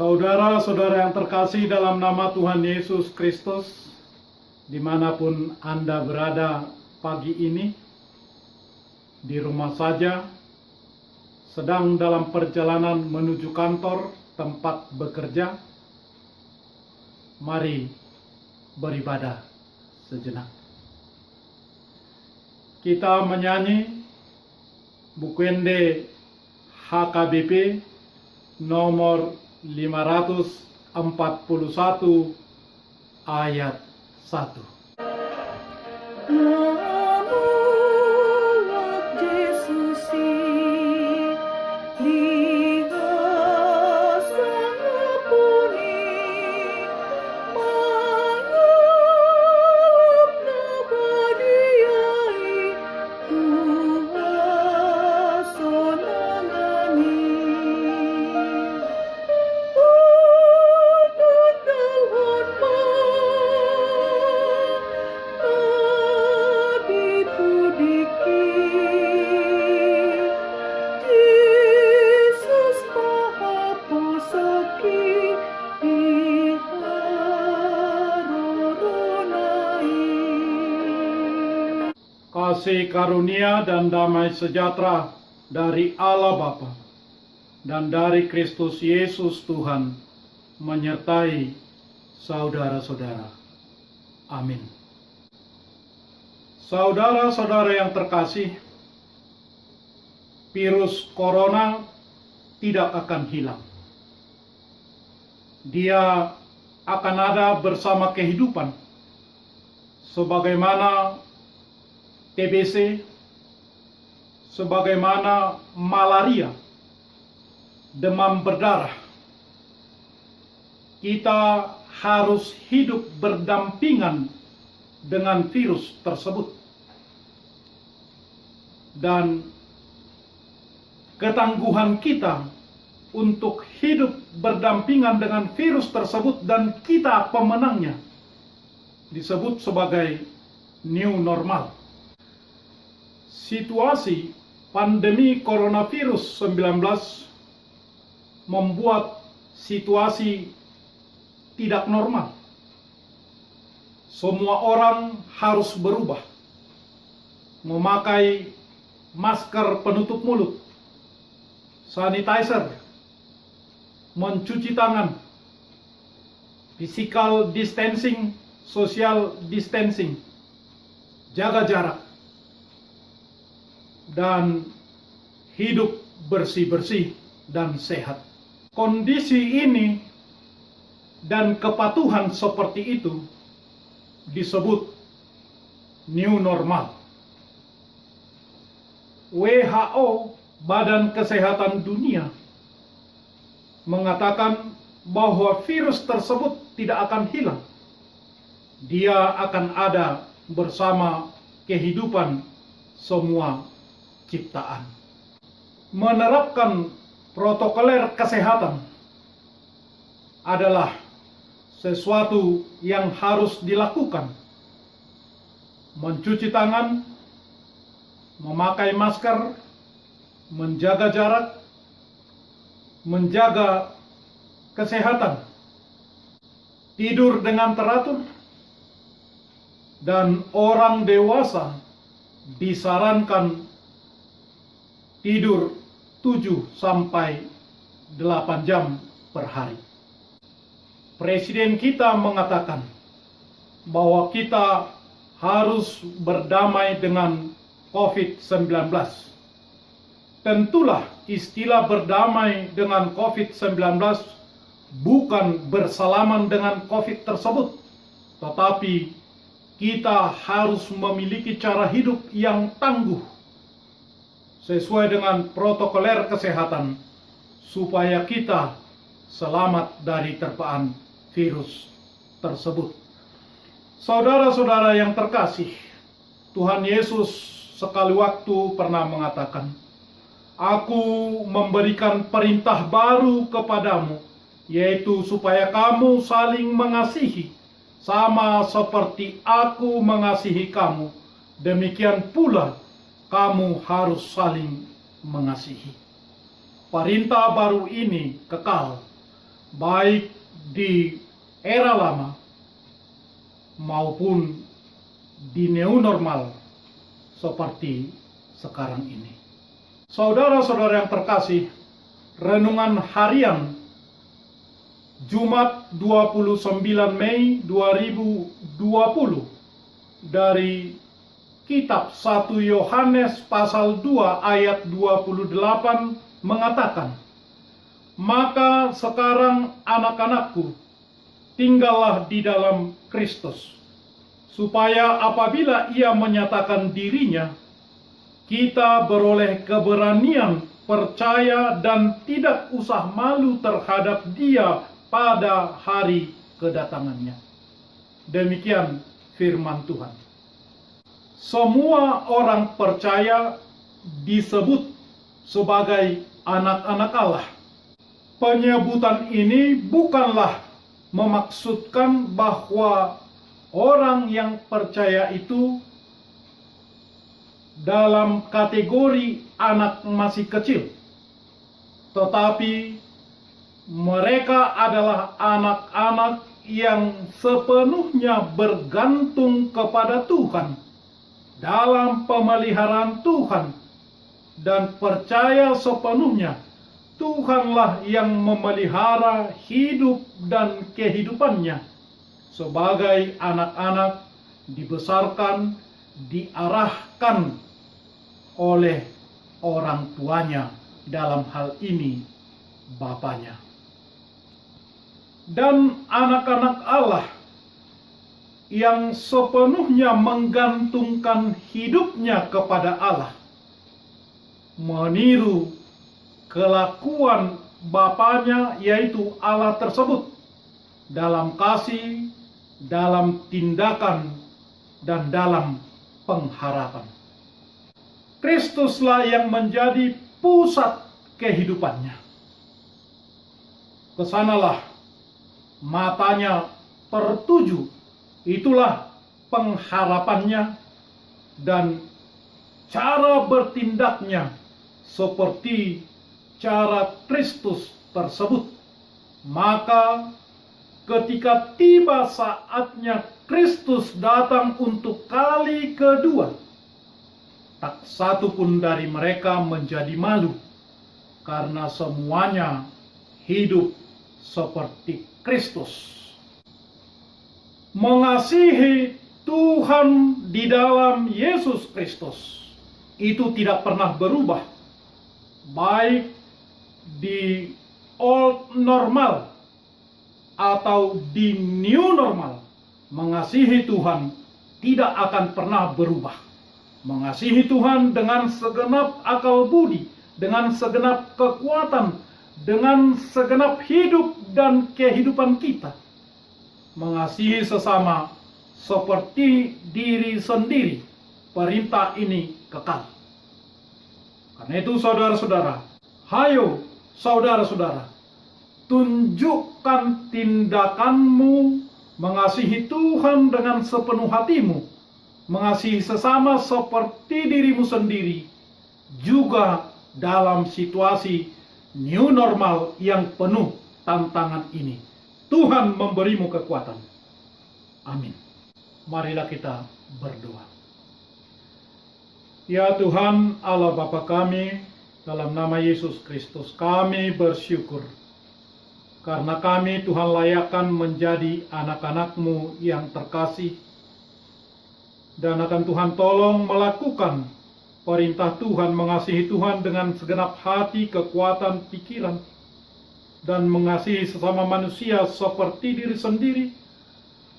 Saudara-saudara yang terkasih dalam nama Tuhan Yesus Kristus, dimanapun Anda berada pagi ini, di rumah saja, sedang dalam perjalanan menuju kantor, tempat bekerja, mari beribadah sejenak. Kita menyanyi Bukwende HKBP nomor 541 ayat 1. Kasih karunia dan damai sejahtera dari Allah Bapa dan dari Kristus Yesus Tuhan menyertai saudara-saudara. Amin. Saudara-saudara yang terkasih, virus corona tidak akan hilang. Dia akan ada bersama kehidupan, sebagaimana TBC, sebagaimana malaria, demam berdarah. Kita harus hidup berdampingan dengan virus tersebut. Dan ketangguhan kita untuk hidup berdampingan dengan virus tersebut dan kita pemenangnya disebut sebagai new normal. Situasi pandemi coronavirus 19 membuat situasi tidak normal. Semua orang harus berubah, memakai masker penutup mulut, sanitizer, mencuci tangan, physical distancing, social distancing, jaga jarak, dan hidup bersih-bersih dan sehat. Kondisi ini dan kepatuhan seperti itu disebut new normal. WHO, Badan Kesehatan Dunia, mengatakan bahwa virus tersebut tidak akan hilang. Dia akan ada bersama kehidupan semua ciptaan. Menerapkan protokoler kesehatan adalah sesuatu yang harus dilakukan. Mencuci tangan, memakai masker, menjaga jarak, menjaga kesehatan, tidur dengan teratur, dan orang dewasa disarankan tidur 7 sampai 8 jam per hari. Presiden kita mengatakan bahwa kita harus berdamai dengan COVID-19. Tentulah istilah berdamai dengan COVID-19 bukan bersalaman dengan COVID tersebut, tetapi kita harus memiliki cara hidup yang tangguh sesuai dengan protokoler kesehatan supaya kita selamat dari terpaan virus tersebut. Saudara-saudara yang terkasih, Tuhan Yesus sekali waktu pernah mengatakan, "Aku memberikan perintah baru kepadamu, yaitu supaya kamu saling mengasihi, sama seperti aku mengasihi kamu, demikian pula kamu harus saling mengasihi." Perintah baru ini kekal baik di era lama maupun di new normal seperti sekarang ini. Saudara-saudara yang terkasih, renungan harian Jumat 29 Mei 2020 dari kitab 1 Yohanes pasal 2 ayat 28 mengatakan, "Maka sekarang anak-anakku, tinggallah di dalam Kristus, supaya apabila Ia menyatakan dirinya, kita beroleh keberanian percaya dan tidak usah malu terhadap Dia pada hari kedatangannya." Demikian firman Tuhan. Semua orang percaya disebut sebagai anak-anak Allah. Penyebutan ini bukanlah memaksudkan bahwa orang yang percaya itu dalam kategori anak masih kecil, tetapi mereka adalah anak-anak yang sepenuhnya bergantung kepada Tuhan, dalam pemeliharaan Tuhan, dan percaya sepenuhnya Tuhanlah yang memelihara hidup dan kehidupannya. Sebagai anak-anak dibesarkan, diarahkan oleh orang tuanya, dalam hal ini bapaknya. Dan anak-anak Allah yang sepenuhnya menggantungkan hidupnya kepada Allah, meniru kelakuan bapaknya, yaitu Allah tersebut, dalam kasih, dalam tindakan, dan dalam pengharapan. Kristuslah yang menjadi pusat kehidupannya. Kesanalah matanya tertuju. Itulah pengharapannya dan cara bertindaknya seperti cara Kristus tersebut. Maka ketika tiba saatnya Kristus datang untuk kali kedua, tak satu pun dari mereka menjadi malu, karena semuanya hidup seperti Kristus. Mengasihi Tuhan di dalam Yesus Kristus itu tidak pernah berubah, baik di old normal atau di new normal. Mengasihi Tuhan tidak akan pernah berubah. Mengasihi Tuhan dengan segenap akal budi, dengan segenap kekuatan, dengan segenap hidup dan kehidupan kita. Mengasihi sesama seperti diri sendiri. Perintah ini kekal. Karena itu saudara-saudara, hayo saudara-saudara, tunjukkan tindakanmu mengasihi Tuhan dengan sepenuh hatimu, mengasihi sesama seperti dirimu sendiri, juga dalam situasi new normal yang penuh tantangan ini. Tuhan memberimu kekuatan. Amin. Marilah kita berdoa. Ya Tuhan Allah Bapa kami, dalam nama Yesus Kristus kami bersyukur karena kami Tuhan layakkan menjadi anak-anak-Mu yang terkasih, dan akan Tuhan tolong melakukan perintah Tuhan, mengasihi Tuhan dengan segenap hati, kekuatan, pikiran, dan mengasihi sesama manusia seperti diri sendiri,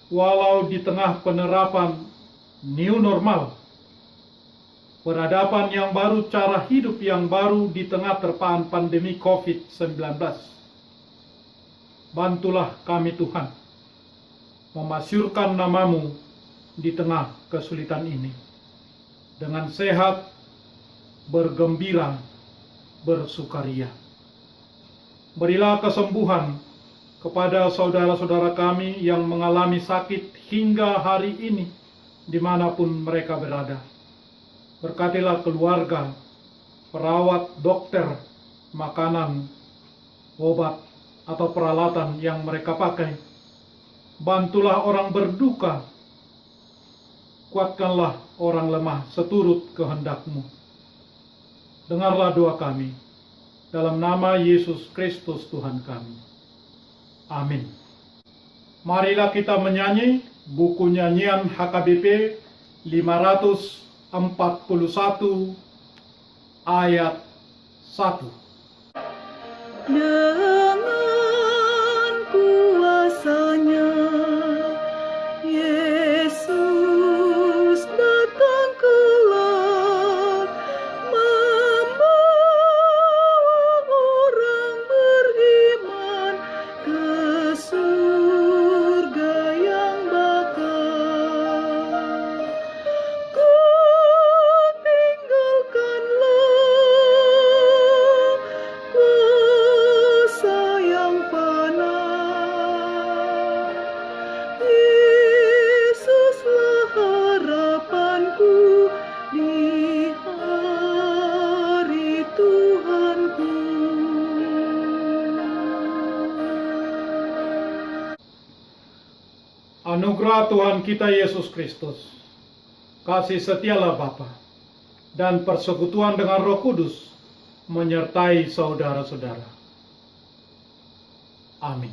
walau di tengah penerapan new normal, peradaban yang baru, cara hidup yang baru di tengah terpaan pandemi COVID-19. Bantulah kami Tuhan, memasyurkan nama-Mu di tengah kesulitan ini, dengan sehat, bergembira, bersukaria. Berilah kesembuhan kepada saudara-saudara kami yang mengalami sakit hingga hari ini, dimanapun mereka berada. Berkatilah keluarga, perawat, dokter, makanan, obat, atau peralatan yang mereka pakai. Bantulah orang berduka, kuatkanlah orang lemah seturut kehendak-Mu. Dengarlah doa kami, dalam nama Yesus Kristus Tuhan kami. Amin. Marilah kita menyanyi buku nyanyian HKBP 541 ayat 1. Dengan kuasa-Nya, Yesus datang kelak, membawa orang beriman ke surga yang bakal. Ku tinggalkanlah kuasa yang fana. Yesuslah harapanku di hari Tuhanku. Anugerah Tuhan kita Yesus Kristus, kasih setialah Bapa, dan persekutuan dengan Roh Kudus menyertai saudara-saudara. Amin.